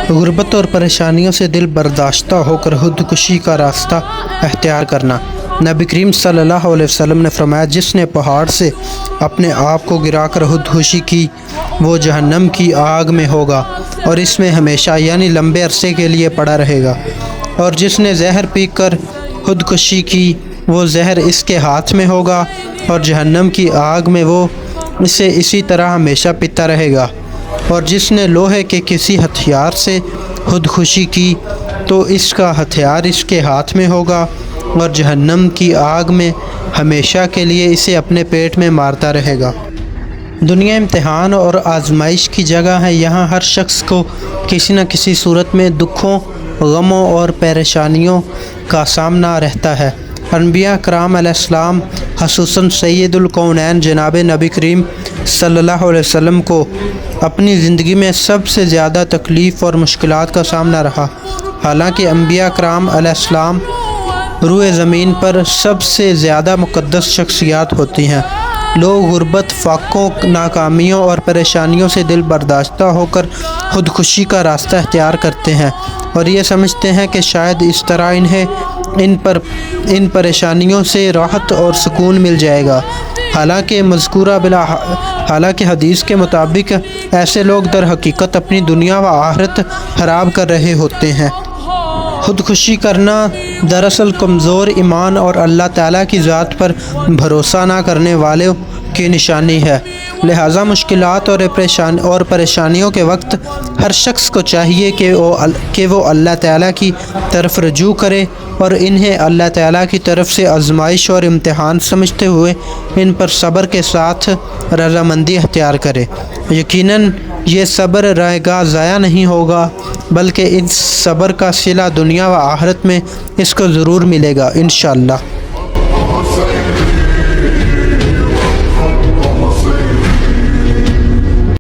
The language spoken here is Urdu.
غربت اور پریشانیوں سے دل برداشتہ ہو کر خودکشی کا راستہ اختیار کرنا۔ نبی کریم صلی اللہ علیہ وسلم نے فرمایا، جس نے پہاڑ سے اپنے آپ کو گرا کر خودکشی کی وہ جہنم کی آگ میں ہوگا اور اس میں ہمیشہ یعنی لمبے عرصے کے لیے پڑا رہے گا، اور جس نے زہر پی کر خودکشی کی وہ زہر اس کے ہاتھ میں ہوگا اور جہنم کی آگ میں وہ اسے اسی طرح ہمیشہ پیتا رہے گا، اور جس نے لوہے کے کسی ہتھیار سے خودکشی کی تو اس کا ہتھیار اس کے ہاتھ میں ہوگا اور جہنم کی آگ میں ہمیشہ کے لیے اسے اپنے پیٹ میں مارتا رہے گا۔ دنیا امتحان اور آزمائش کی جگہ ہے۔ یہاں ہر شخص کو کسی نہ کسی صورت میں دکھوں، غموں اور پریشانیوں کا سامنا رہتا ہے۔ انبیاء کرام علیہ السلام خصوصاً سید الکونین جناب نبی کریم صلی اللہ علیہ وسلم کو اپنی زندگی میں سب سے زیادہ تکلیف اور مشکلات کا سامنا رہا۔ حالانکہ انبیاء کرام علیہ السلام روئے زمین پر سب سے زیادہ مقدس شخصیات ہوتی ہیں، لوگ غربت، فاقوں، ناکامیوں اور پریشانیوں سے دل برداشتہ ہو کر خودکشی کا راستہ اختیار کرتے ہیں اور یہ سمجھتے ہیں کہ شاید اس طرح انہیں ان پریشانیوں سے راحت اور سکون مل جائے گا۔ حالانکہ حدیث کے مطابق ایسے لوگ در حقیقت اپنی دنیا و آخرت خراب کر رہے ہوتے ہیں۔ خودکشی کرنا دراصل کمزور ایمان اور اللہ تعالیٰ کی ذات پر بھروسہ نہ کرنے والوں کی نشانی ہے۔ لہٰذا مشکلات اور پریشانیوں کے وقت ہر شخص کو چاہیے کہ وہ اللہ تعالیٰ کی طرف رجوع کرے اور انہیں اللہ تعالیٰ کی طرف سے آزمائش اور امتحان سمجھتے ہوئے ان پر صبر کے ساتھ رضامندی اختیار کرے۔ یقیناً یہ صبر رائے گاہ ضائع نہیں ہوگا، بلکہ اس صبر کا صلہ دنیا و آخرت میں اس کو ضرور ملے گا انشاءاللہ۔